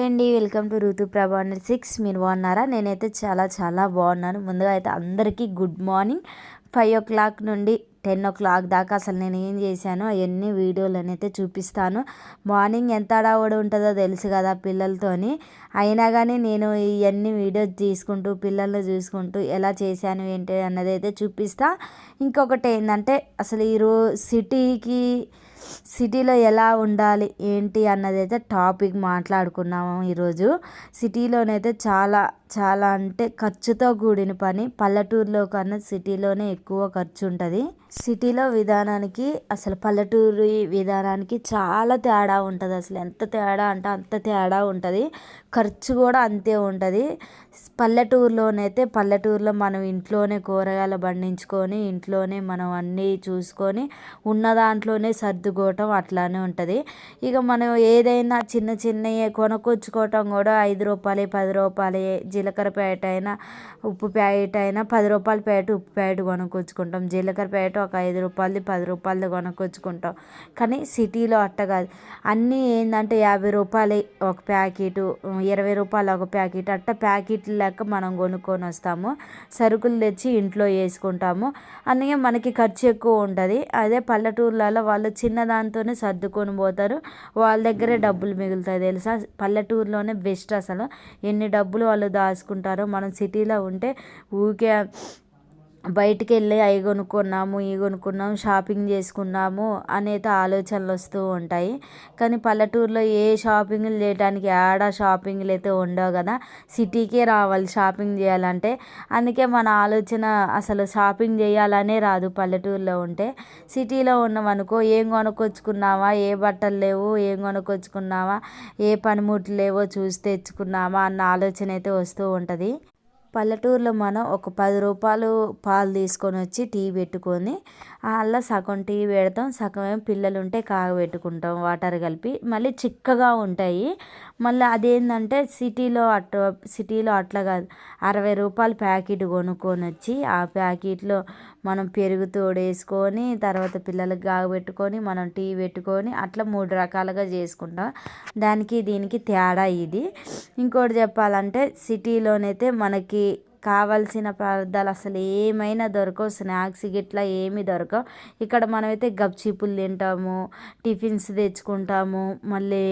అండి, welcome to ఋతు ప్రభా 6. మీరు బాగున్నారా? నేనైతే చాలా బాగున్నాను. ముందుగా అయితే అందరికీ గుడ్ మార్నింగ్. 5 o'clock నుండి 10 o'clock దాకా అసలు నేను ఏం చేశాను అవన్నీ వీడియోలు అయితే చూపిస్తాను. మార్నింగ్ ఎంత అడావుడి ఉంటుందో తెలుసు కదా పిల్లలతోని. అయినా కానీ నేను ఇవన్నీ వీడియోస్ తీసుకుంటూ పిల్లల్ని చూసుకుంటూ ఎలా చేశాను ఏంటి అన్నది అయితే చూపిస్తా. ఇంకొకటి ఏంటంటే అసలు ఈరోజు సిటీలో ఎలా ఉండాలి ఏంటి అన్నది అయితే టాపిక్ మాట్లాడుకున్నాము. ఈరోజు సిటీలోనైతే చాలా అంటే ఖర్చుతో కూడిన పని. పల్లెటూరులో కన్నా సిటీలోనే ఎక్కువ ఖర్చు ఉంటుంది. సిటీలో విధానానికి అసలు పల్లెటూరు విధానానికి చాలా తేడా ఉంటుంది. అసలు ఎంత తేడా అంటే అంత తేడా ఉంటుంది. ఖర్చు కూడా అంతే ఉంటుంది. పల్లెటూరులో మనం ఇంట్లోనే కూరగాయలు పండించుకొని ఇంట్లోనే మనం అన్నీ చూసుకొని ఉన్న దాంట్లోనే సర్దుకోవటం అట్లానే ఉంటుంది. ఇక మనం ఏదైనా చిన్నవి కొనుక్కొచ్చుకోవటం కూడా 5 రూపాయలు 10 రూపాయలు. జీలకర్ర ప్యాకెట్ అయినా ఉప్పు ప్యాకెట్ అయినా 10 రూపాయల ప్యాకెట్ ఉప్పు ప్యాకెట్ కొనుక్కొచ్చుకుంటాం. జీలకర్ర ప్యాకెట్ ఒక 5 రూపాయలది 10 రూపాయలది కొనుక్కొచ్చుకుంటాం. కానీ సిటీలో అట్ట కాదు. అన్నీ ఏంటంటే 50 రూపాయలు ఒక ప్యాకెట్, 20 రూపాయలు ఒక ప్యాకెట్, అట్ట ప్యాకెట్లు లెక్క మనం కొనుక్కొని వస్తాము. సరుకులు తెచ్చి ఇంట్లో వేసుకుంటాము. అందుకే మనకి ఖర్చు ఎక్కువ ఉంటుంది. అదే పల్లెటూర్లలో వాళ్ళు చిన్న దాంతోనే సర్దుకొని పోతారు. వాళ్ళ దగ్గరే డబ్బులు మిగులుతాయి తెలుసా. పల్లెటూరులోనే బెస్ట్ అసలు. ఎన్ని డబ్బులు వాళ్ళు దాచుకుంటారో. మనం సిటీలో ఉంటే ఊరికే బయటికి వెళ్ళి అవి కొనుక్కున్నాము ఇవి కొనుక్కున్నాము షాపింగ్ చేసుకున్నాము అనేది ఆలోచనలు వస్తూ ఉంటాయి. కానీ పల్లెటూరులో ఏ షాపింగ్లు చేయడానికి షాపింగ్లు అయితే ఉండవు కదా. సిటీకే రావాలి షాపింగ్ చేయాలంటే. అందుకే మన ఆలోచన అసలు షాపింగ్ చేయాలనే రాదు పల్లెటూరులో ఉంటే. సిటీలో ఉన్నామనుకో ఏం కొనుక్కొచ్చుకున్నావా, ఏ బట్టలు లేవు, ఏం కొనుక్కొచ్చుకున్నావా, ఏ పనిముట్లు లేవో చూసి తెచ్చుకున్నామా అన్న ఆలోచన అయితే వస్తూ ఉంటుంది. పల్లెటూరులో మనం ఒక 10 రూపాయలు పాలు తీసుకొని వచ్చి టీ పెట్టుకొని అలా సగం టీ పెడతాం, సగం పిల్లలు ఉంటే కాగబెట్టుకుంటాం వాటర్ కలిపి. మళ్ళీ చిక్కగా ఉంటాయి. మళ్ళీ అదేంటంటే సిటీలో అట్లా కాదు. 60 రూపాయల ప్యాకెట్ కొనుక్కొని వచ్చి ఆ ప్యాకెట్లో మనం పెరుగు తోడేసుకొని తర్వాత పిల్లలకు కాగబెట్టుకొని మనం టీ పెట్టుకొని అట్లా 3 రకాలుగా చేసుకుంటాం. దానికి దీనికి తేడా ఇది. ఇంకోటి చెప్పాలంటే సిటీలోనైతే మనకి కావాల్సిన పదార్థాలు అసలు ఏమైనా దొరకవు. స్నాక్స్ గిట్లా ఏమి దొరకవు. ఇక్కడ మనమైతే గప్చీపులు తింటాము, టిఫిన్స్ తెచ్చుకుంటాము. మళ్ళీ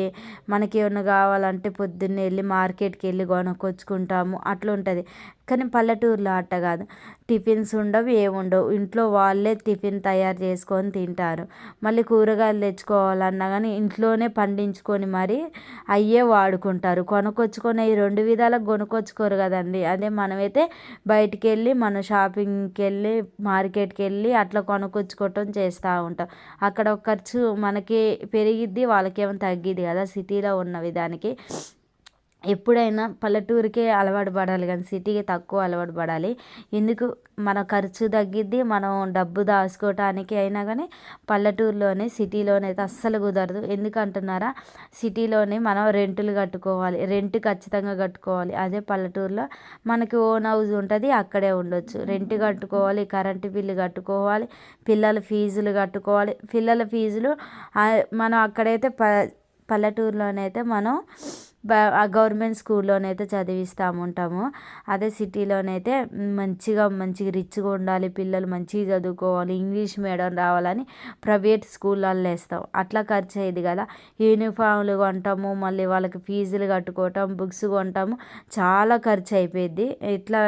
మనకి ఏమైనా కావాలంటే పొద్దున్నే వెళ్ళి మార్కెట్కి వెళ్ళి కొనుక్కొచ్చుకుంటాము. అట్లా ఉంటుంది. కానీ పల్లెటూరులో అట్ట కాదు. టిఫిన్స్ ఉండవు, ఏముండవు. ఇంట్లో వాళ్ళే టిఫిన్ తయారు చేసుకొని తింటారు. మళ్ళీ కూరగాయలు తెచ్చుకోవాలన్నా కానీ ఇంట్లోనే పండించుకొని మరి అయ్యే వాడుకుంటారు. కొనుక్కొచ్చుకొని ఈ 2 విధాలకు కొనుక్కొచ్చుకోరు కదండి. అదే మనమైతే బయటికి వెళ్ళి మన షాపింగ్కి వెళ్ళి మార్కెట్కి వెళ్ళి అట్లా కొనుక్కొచ్చుకోవటం చేస్తూ ఉంటాం. అక్కడ ఒక ఖర్చు మనకి పెరిగిద్ది, వాళ్ళకేమో తగ్గిద్ది కదా సిటీలో ఉన్న విధానికి. ఎప్పుడైనా పల్లెటూరికే అలవాటు పడాలి కానీ సిటీకి తక్కువ అలవాటు పడాలి. ఎందుకు మన ఖర్చు తగ్గిద్ది, మనం డబ్బు దాచుకోవటానికి అయినా కానీ పల్లెటూరులోనే. సిటీలోనే అయితే అస్సలు కుదరదు. ఎందుకంటున్నారా, సిటీలోనే మనం రెంటులు కట్టుకోవాలి, రెంట్ ఖచ్చితంగా కట్టుకోవాలి. అదే పల్లెటూరులో మనకి ఓన్ హౌస్ ఉంటుంది, అక్కడే ఉండొచ్చు. రెంట్ కట్టుకోవాలి, కరెంటు బిల్లు కట్టుకోవాలి, పిల్లల ఫీజులు కట్టుకోవాలి. పిల్లల ఫీజులు మనం అక్కడైతే పల్లెటూరులోనైతే మనం గవర్నమెంట్ స్కూల్లోనైతే చదివిస్తూ ఉంటాము. అదే సిటీలోనైతే మంచిగా రిచ్గా ఉండాలి, పిల్లలు మంచిగా చదువుకోవాలి, ఇంగ్లీష్ మీడియం రావాలని ప్రైవేట్ స్కూళ్ళల్లో వేస్తాం. అట్లా ఖర్చు అయ్యేది కదా. యూనిఫామ్లు కొంటాము, మళ్ళీ వాళ్ళకి ఫీజులు కట్టుకోవటం, బుక్స్ కొంటాము, చాలా ఖర్చు అయిపోయింది. ఇట్లా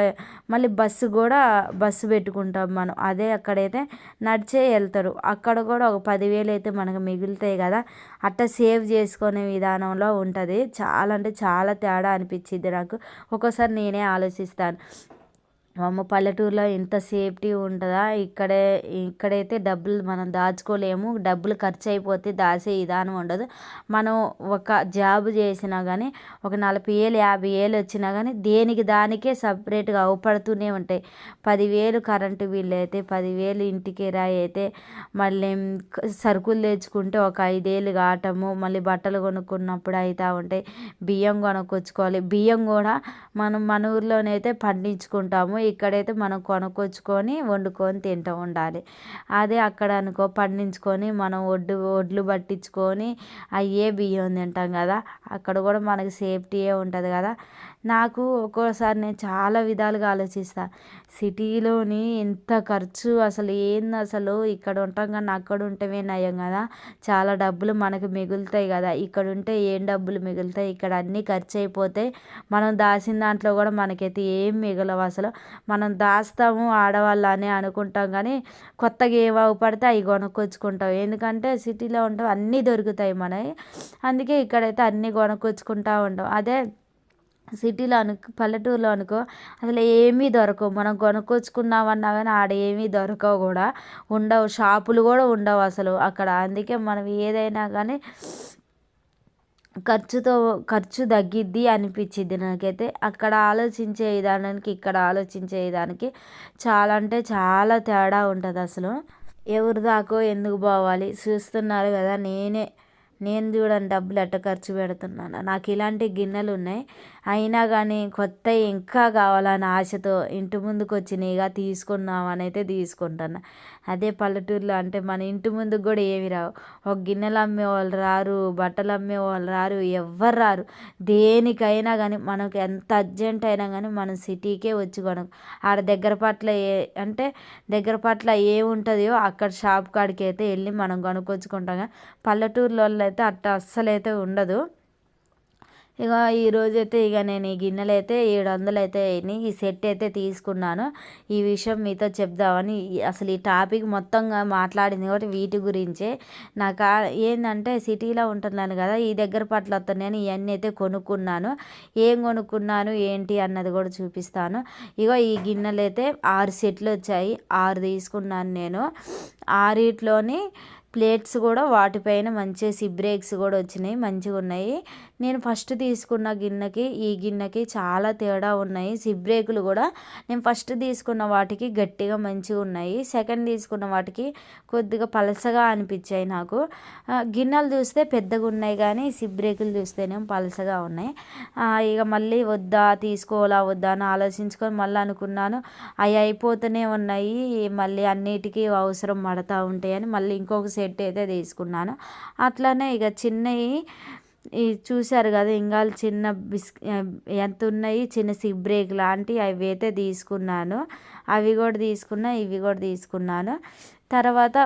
మళ్ళీ బస్సు పెట్టుకుంటాం మనం. అదే అక్కడైతే నడిచే వెళ్తారు. అక్కడ కూడా ఒక 10,000 అయితే మనకు మిగులుతాయి కదా. అట్లా సేవ్ చేసుకునే విధానంలో ఉంటుంది. చాలా అంటే చాలా తేడా అనిపించింది నాకు. ఒక్కోసారి నేనే ఆలోచిస్తాను, అమ్మ పల్లెటూరులో ఇంత సేఫ్టీ ఉంటుందా, ఇక్కడైతే డబ్బులు మనం దాచుకోలేము, డబ్బులు ఖర్చు అయిపోతే దాచే విధానం ఉండదు. మనం ఒక జాబ్ చేసినా కానీ ఒక 40,000 50,000 వచ్చినా కానీ దేనికి దానికే సపరేట్గా అవపడుతూనే ఉంటాయి. 10,000 కరెంటు బిల్లు అయితే, 10,000 ఇంటి కిరాయి అయితే, మళ్ళీ సరుకులు తెచ్చుకుంటే ఒక 5,000 కావటము, మళ్ళీ బట్టలు కొనుక్కున్నప్పుడు అవుతూ ఉంటాయి. బియ్యం కొనుక్కొచ్చుకోవాలి. బియ్యం కూడా మనం మన ఊర్లోనైతే పండించుకుంటాము. ఇక్కడైతే మనం కొనుక్కొచ్చుకొని వండుకొని తింటూ ఉండాలి. అదే అక్కడ అనుకో పండించుకొని మనం ఒడ్లు పట్టించుకొని అయ్యే బియ్యం తింటాం కదా, అక్కడ కూడా మనకి సేఫ్టీయే ఉంటుంది కదా. నాకు ఒక్కోసారి నేను చాలా విధాలుగా ఆలోచిస్తాను, సిటీలోని ఎంత ఖర్చు అసలు ఏంది, అసలు ఇక్కడ ఉంటాం కానీ అక్కడ ఉంటేనే నయం కదా, చాలా డబ్బులు మనకు మిగులుతాయి కదా, ఇక్కడ ఉంటే ఏం డబ్బులు మిగులుతాయి, ఇక్కడ అన్నీ ఖర్చు అయిపోతాయి, మనం దాచిన దాంట్లో కూడా మనకైతే ఏం మిగలవు. అసలు మనం దాస్తాము ఆడవాళ్ళు అని అనుకుంటాం కానీ కొత్తగా ఏవి అవపడితే అవి కొనుక్కొచ్చుకుంటాం, ఎందుకంటే సిటీలో ఉంటాం అన్నీ దొరుకుతాయి మనవి, అందుకే ఇక్కడైతే అన్నీ కొనుక్కొచ్చుకుంటూ ఉంటాం. అదే సిటీలో పల్లెటూరులో అనుకో అసలు ఏమీ దొరకవు, మనం కొనుక్కొచ్చుకున్నామన్నా కానీ ఆడ ఏమీ దొరకవు కూడా, ఉండవు, షాపులు కూడా ఉండవు అసలు అక్కడ. అందుకే మనం ఏదైనా కానీ ఖర్చు తగ్గిద్ది అనిపించిద్ది నాకైతే. అక్కడ ఆలోచించే విధానానికి ఇక్కడ ఆలోచించే విధానానికి చాలా అంటే చాలా తేడా ఉంటుంది అసలు. ఎవరి దాకో ఎందుకు పోవాలి, చూస్తున్నారు కదా, నేను చూడండి డబ్బులు ఎట్ట ఖర్చు పెడుతున్నాను. నాకు ఇలాంటి గిన్నెలు ఉన్నాయి, అయినా కానీ కొత్త ఇంకా కావాలని ఆశతో ఇంటి ముందుకు వచ్చినాయిగా తీసుకుందామని అయితే తీసుకుంటాను. అదే పల్లెటూరులో అంటే మన ఇంటి ముందుకు కూడా ఏమి రావు, ఒక గిన్నెలు అమ్మే వాళ్ళు రారు, బట్టలు అమ్మే వాళ్ళు రారు, ఎవ్వరు రారు. దేనికైనా కానీ మనకు ఎంత అర్జెంట్ అయినా కానీ మనం సిటీకే వచ్చి ఆడ దగ్గర పట్ల ఏముంటుందో అక్కడ షాప్ కాడికి అయితే వెళ్ళి మనం కొనుక్కొచ్చుకుంటాం. పల్లెటూరులో అయితే అట్ట అస్సలైతే ఉండదు. ఇక ఈరోజైతే నేను ఈ గిన్నెలు అయితే 700 అయితే అయినాయి, ఈ సెట్ అయితే తీసుకున్నాను. ఈ విషయం మీతో చెప్దామని, అసలు ఈ టాపిక్ మొత్తంగా మాట్లాడింది కాబట్టి వీటి గురించే. నాకు ఏంటంటే సిటీలో ఉంటున్నాను కదా, ఈ దగ్గర పట్ల వస్తున్నాను, ఇవన్నీ అయితే కొనుక్కున్నాను. ఏం కొనుక్కున్నాను ఏంటి అన్నది కూడా చూపిస్తాను. ఇగో ఈ గిన్నెలు అయితే 6 సెట్లు వచ్చాయి, 6 తీసుకున్నాను నేను. 6 ప్లేట్స్ కూడా వాటిపైన మంచిగా సిబ్రేక్స్ కూడా వచ్చినాయి, మంచిగా ఉన్నాయి. నేను ఫస్ట్ తీసుకున్న గిన్నెకి ఈ గిన్నెకి చాలా తేడా ఉన్నాయి. సిబ్రేకులు కూడా నేను ఫస్ట్ తీసుకున్న వాటికి గట్టిగా మంచిగా ఉన్నాయి, సెకండ్ తీసుకున్న వాటికి కొద్దిగా పలసగా అనిపించాయి నాకు. గిన్నెలు చూస్తే పెద్దగా ఉన్నాయి కానీ సిబ్రేకులు చూస్తేనే పలసగా ఉన్నాయి. ఇక మళ్ళీ తీసుకోవాలా వద్దా అని ఆలోచించుకొని మళ్ళీ అనుకున్నాను, అవి అయిపోతూనే ఉన్నాయి, మళ్ళీ అన్నిటికీ అవసరం పడతా ఉంటాయని మళ్ళీ ఇంకొక సెట్ అయితే తీసుకున్నాను. అట్లానే ఇక చిన్నవి చూశారు కదా, ఇంగాలు చిన్న ఎంత ఉన్నాయి, చిన్న సిబ్రేక్ లాంటివి అవి అయితే తీసుకున్నాను. అవి కూడా ఇవి కూడా తీసుకున్నాను. తర్వాత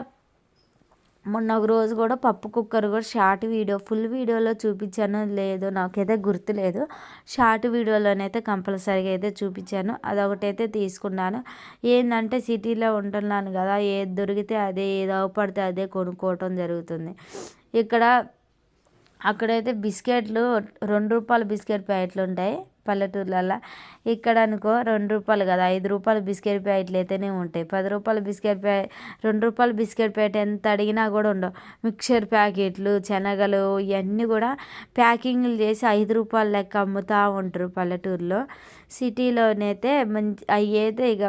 మొన్న ఒక రోజు కూడా పప్పు కుక్కర్ కూడా షార్ట్ వీడియో, ఫుల్ వీడియోలో చూపించాను లేదు నాకైతే గుర్తులేదు, షార్ట్ వీడియోలోనైతే కంపల్సరీగా అయితే చూపించాను. అదొకటైతే తీసుకున్నాను. ఏంటంటే సిటీలో ఉంటున్నాను కదా, ఏది దొరికితే అదే, ఏది అవపడితే అదే కొనుక్కోవటం జరుగుతుంది. అక్కడైతే బిస్కెట్లు 2 రూపాయల బిస్కెట్ ప్యాకెట్లు ఉంటాయి పల్లెటూర్లలో. ఇక్కడ అనుకో 2 రూపాయలు కదా, 5 రూపాయల బిస్కెట్ ప్యాకెట్లు అయితేనే ఉంటాయి. 10 రూపాయల 2 రూపాయల బిస్కెట్ ప్యాకెట్ ఎంత అడిగినా కూడా ఉండవు. మిక్చర్ ప్యాకెట్లు, శనగలు ఇవన్నీ కూడా ప్యాకింగ్లు చేసి 5 రూపాయల లెక్క అమ్ముతూ ఉంటారు పల్లెటూరులో. సిటీలోనైతే అవి అయితే ఇక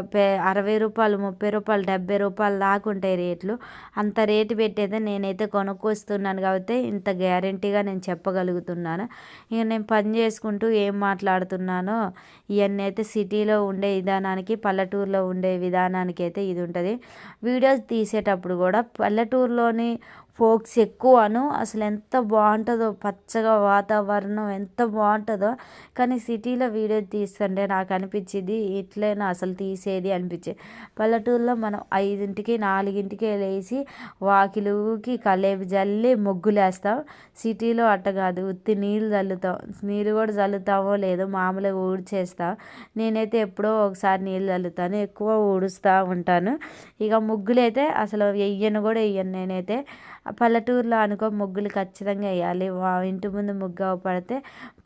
60 రూపాయలు, 30 రూపాయలు, 70 రూపాయలు దాకా ఉంటాయి రేట్లు. అంత రేటు పెట్టయితే నేనైతే కొనుక్కొస్తున్నాను కాబట్టి ఇంత గ్యారంటీగా నేను చెప్పగలుగుతున్నాను. ఇక నేను పని చేసుకుంటూ ఏం మాట్లాడుతున్నానో ఇవన్నీ అయితే సిటీలో ఉండే విధానానికి పల్లెటూరులో ఉండే విధానానికి అయితే ఇది ఉంటుంది. వీడియోస్ తీసేటప్పుడు కూడా పల్లెటూరులోని ఫోక్స్ ఎక్కువను, అసలు ఎంత బాగుంటుందో, పచ్చగా వాతావరణం ఎంత బాగుంటుందో. కానీ సిటీలో వీడియో తీస్తుంటే నాకు అనిపించింది ఇట్లైనా అసలు తీసేది అనిపించేది. పల్లెటూరులో మనం 5ంటికి 4ంటికి లేచి వాకిలుకి కలేబి జల్లి ముగ్గులేస్తాం. సిటీలో అట్ట కాదు, ఉత్తి నీళ్ళు చల్లుతాం. నీళ్ళు కూడా చల్లుతామో లేదో మామూలుగా ఊడ్చేస్తాం. నేనైతే ఎప్పుడో ఒకసారి నీళ్ళు చల్లుతాను, ఎక్కువ ఊడుస్తూ ఉంటాను. ఇక ముగ్గులైతే అసలు వెయ్యను కూడా వెయ్యను నేనైతే. పల్లెటూరులో అనుకో ముగ్గులు ఖచ్చితంగా వేయాలి. ఇంటి ముందు ముగ్గు పడితే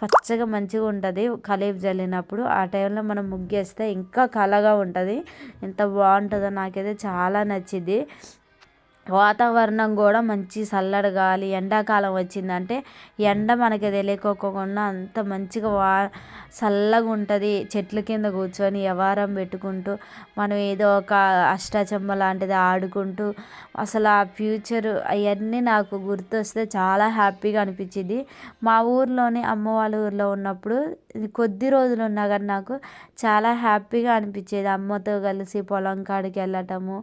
పచ్చగా మంచిగా ఉంటుంది కలేబు జల్లినప్పుడు. ఆ టైంలో మనం ముగ్గేస్తే ఇంకా కళగా ఉంటుంది, ఎంత బాగుంటుందో నాకైతే చాలా నచ్చింది. వాతావరణం కూడా మంచి చల్లటి గాలి. ఎండాకాలం వచ్చిందంటే ఎండ మనకి తెలియకోకుండా అంత మంచిగా చల్లగా ఉంటుంది. చెట్ల కింద కూర్చొని వ్యవహారం పెట్టుకుంటూ మనం ఏదో ఒక అష్టాచమ్మ లాంటిది ఆడుకుంటూ అసలు ఆ ఫ్యూచర్ అవన్నీ నాకు గుర్తొస్తే చాలా హ్యాపీగా అనిపించింది. మా ఊర్లోని అమ్మ వాళ్ళ ఊర్లో ఉన్నప్పుడు కొద్ది రోజులు ఉన్నా కానీ నాకు చాలా హ్యాపీగా అనిపించేది. అమ్మతో కలిసి పొలం కాడికి వెళ్ళటము,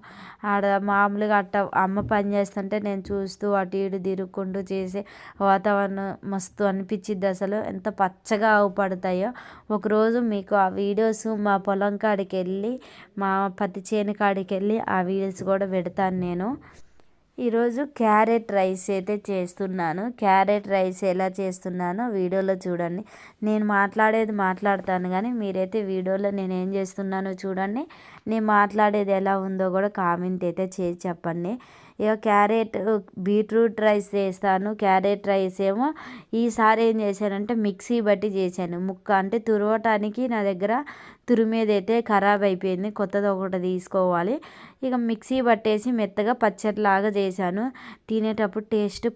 ఆడ మామూలుగా అమ్మ పని చేస్తుంటే నేను చూస్తూ అటు ఇటు తిరుగుకుంటూ చేసే వాతావరణం మస్తు అనిపించిద్ది. అసలు ఎంత పచ్చగా ఆవుపడతాయో. ఒకరోజు మీకు ఆ వీడియోస్ మా పొలం కాడికి వెళ్ళి మా పత్తి చేను కాడికి వెళ్ళి ఆ వీడియోస్ కూడా పెడతాను నేను. ఈరోజు క్యారెట్ రైస్ అయితే చేస్తున్నాను. క్యారెట్ రైస్ ఎలా చేస్తున్నానో వీడియోలో చూడండి. నేను మాట్లాడేది మాట్లాడతాను కానీ మీరైతే వీడియోలో నేను ఏం చేస్తున్నానో చూడండి. నేను మాట్లాడేది ఎలా ఉందో కూడా కామెంట్ అయితే చేసి చెప్పండి. ఇక క్యారెట్ బీట్రూట్ రైస్ చేస్తాను. క్యారెట్ రైస్ ఏమో ఈసారి ఏం చేశానంటే మిక్సీ బట్టి చేశాను. ముక్క అంటే తురవటానికి నా దగ్గర తురిమేదైతే ఖరాబ్ అయిపోయింది. కొత్తది ఒకటి తీసుకోవాలి. ఇక మిక్సీ పట్టేసి మెత్తగా పచ్చడిలాగా చేశాను. తినేటప్పుడు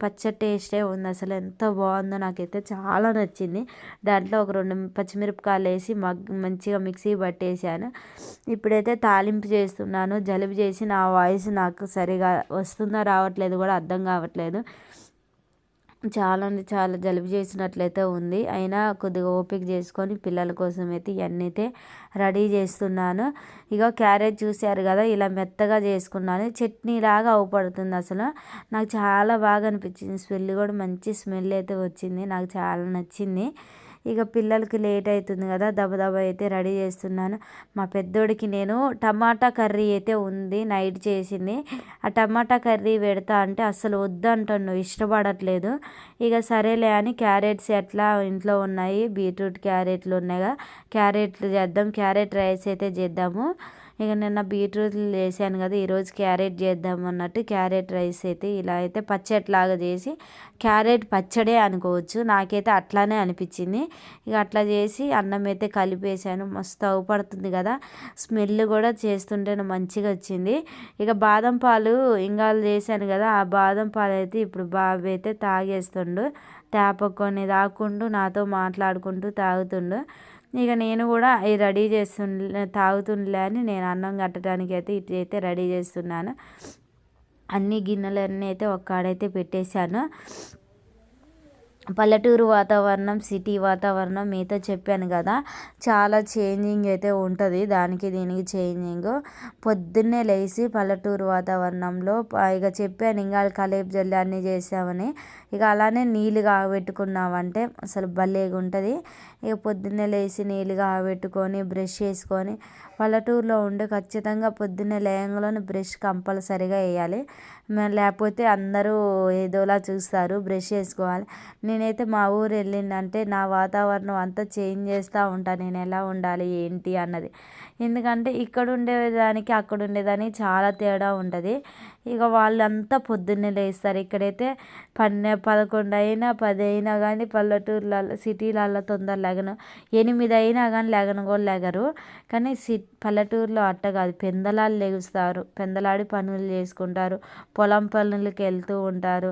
పచ్చడి టేస్టే ఉంది. అసలు ఎంత బాగుందో నాకైతే చాలా నచ్చింది. దాంట్లో ఒక 2 పచ్చిమిరపకాయలు వేసి మంచిగా మిక్సీ పట్టేశాను. ఇప్పుడైతే తాలింపు చేస్తున్నాను. జలుబు చేసి నా వాయిస్ నాకు సరిగా వస్తుందో రావట్లేదు కూడా అర్థం కావట్లేదు. చాలా జలుబు చేసినట్లయితే ఉంది. అయినా కొద్దిగా ఓపిక చేసుకొని పిల్లల కోసం అయితే ఇవన్నీ అయితే రెడీ చేస్తున్నాను. ఇక క్యారెట్ చూశారు కదా, ఇలా మెత్తగా చేసుకున్నాను. చట్నీలాగా అవుపడుతుంది. అసలు నాకు చాలా బాగా అనిపించింది. స్మెల్ కూడా మంచి స్మెల్ అయితే వచ్చింది. నాకు చాలా నచ్చింది. ఇక పిల్లలకి లేట్ అవుతుంది కదా, దబదబ అయితే రెడీ చేస్తున్నాను. మా పెద్దోడికి నేను టమాటా కర్రీ అయితే ఉంది, నైట్ చేసింది. ఆ టమాటా కర్రీ పెడతా అంటే అస్సలు వద్దంటాను, ఇష్టపడట్లేదు. ఇక సరేలే అని క్యారెట్స్ ఎట్లా ఇంట్లో ఉన్నాయి, బీట్రూట్ క్యారెట్లు ఉన్నాయిగా, క్యారెట్లు చేద్దాం, క్యారెట్ రైస్ అయితే చేద్దాము. ఇక నిన్న బీట్రూట్లు చేశాను కదా, ఈరోజు క్యారెట్ చేద్దాం అన్నట్టు క్యారెట్ రైస్ అయితే ఇలా అయితే పచ్చడిలాగా చేసి, క్యారెట్ పచ్చడే అనుకోవచ్చు, నాకైతే అట్లానే అనిపించింది. ఇక అట్లా చేసి అన్నం అయితే కలిపేసాను. మస్తు అవుపడుతుంది కదా, స్మెల్ కూడా చేస్తుంటే మంచిగా వచ్చింది. ఇక బాదం పాలు ఇంగాలు చేశాను కదా, ఆ బాదం పాలు అయితే ఇప్పుడు బాబు అయితే తాగేస్తుండు. తేపకొని తాగుకుంటూ నాతో మాట్లాడుకుంటూ తాగుతుండు. ఇక నేను కూడా అవి రెడీ తాగుతుండలే అని నేను అన్నం కట్టడానికి అయితే ఇటైతే రెడీ చేస్తున్నాను. అన్ని గిన్నెలన్నీ అయితే ఒక్కడైతే పెట్టేశాను. పల్లెటూరు వాతావరణం, సిటీ వాతావరణం మీతో చెప్పాను కదా, చాలా చేంజింగ్ అయితే ఉంటుంది. దానికి దీనికి చేంజింగ్. పొద్దున్నే లేచి పల్లెటూరు వాతావరణంలో ఇక చెప్పాను ఇంకా కలేపు జల్లి అన్నీ చేసామని. ఇక అలానే నీళ్ళు కాగబెట్టుకున్నామంటే అసలు భలేగా ఉంటుంది. ఇక పొద్దున్నే లేచి నీళ్ళు కాగబెట్టుకొని బ్రష్ చేసుకొని, పల్లెటూరులో ఉండే ఖచ్చితంగా పొద్దున్నే లేయంగానే బ్రష్ కంపల్సరీగా వేయాలి. లేకపోతే అందరూ ఏదోలా చూస్తారు. బ్రష్ చేసుకోవాలి. నేనైతే మా ఊరు వెళ్ళిందంటే నా వాతావరణం అంతా చేంజ్ చేస్తూ ఉంటాను, నేను ఎలా ఉండాలి ఏంటి అన్నది. ఎందుకంటే ఇక్కడ ఉండేదానికి అక్కడ ఉండేదానికి చాలా తేడా ఉంటుంది. ఇక వాళ్ళంతా పొద్దున్నే లేస్తారు. ఇక్కడైతే 11 అయినా 10 అయినా కానీ పల్లెటూర్లలో సిటీలలో తొందర లెగను, 8 అయినా కానీ లెగను కూడా లెగరు. కానీ పల్లెటూరులో అట్ట కాదు, పెందలాలు లెగుస్తారు, పెందలాడి పనులు చేసుకుంటారు, పొలం పనులకి వెళ్తూ ఉంటారు.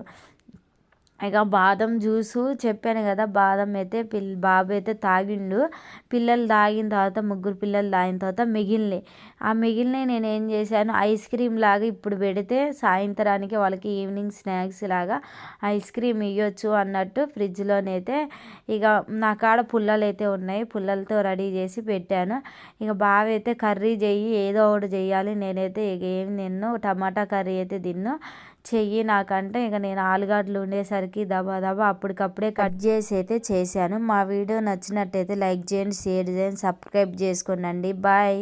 ఇక బాదం జ్యూసు చెప్పాను కదా, బాదం అయితే బాబు అయితే తాగిండు. పిల్లలు తాగిన తర్వాత, 3 పిల్లలు తాగిన తర్వాత ఆ మిగిలినవి నేను ఏం చేశాను, ఐస్ క్రీమ్ లాగా ఇప్పుడు పెడితే సాయంత్రానికి వాళ్ళకి ఈవినింగ్ స్నాక్స్ లాగా ఐస్ క్రీమ్ ఇవ్వచ్చు అన్నట్టు ఫ్రిడ్జ్లోనైతే ఇక నా కాడ పుల్లలు అయితే ఉన్నాయి, పుల్లలతో రెడీ చేసి పెట్టాను. ఇక బాబు అయితే కర్రీ చెయ్యి, ఏదో ఒకటి చెయ్యాలి, నేనైతే ఇక ఏం తిన్ను, టమాటా కర్రీ అయితే తిన్ను చెయ్యి నాకంటే. ఇక నేను ఆలుగడ్డలు ఉండేసరికి దబా అప్పటికప్పుడే కట్ చేసి అయితే చేశాను. మా వీడియో నచ్చినట్టయితే లైక్ చేయండి, షేర్ చేయండి, సబ్స్క్రైబ్ చేసుకోండి. బాయ్.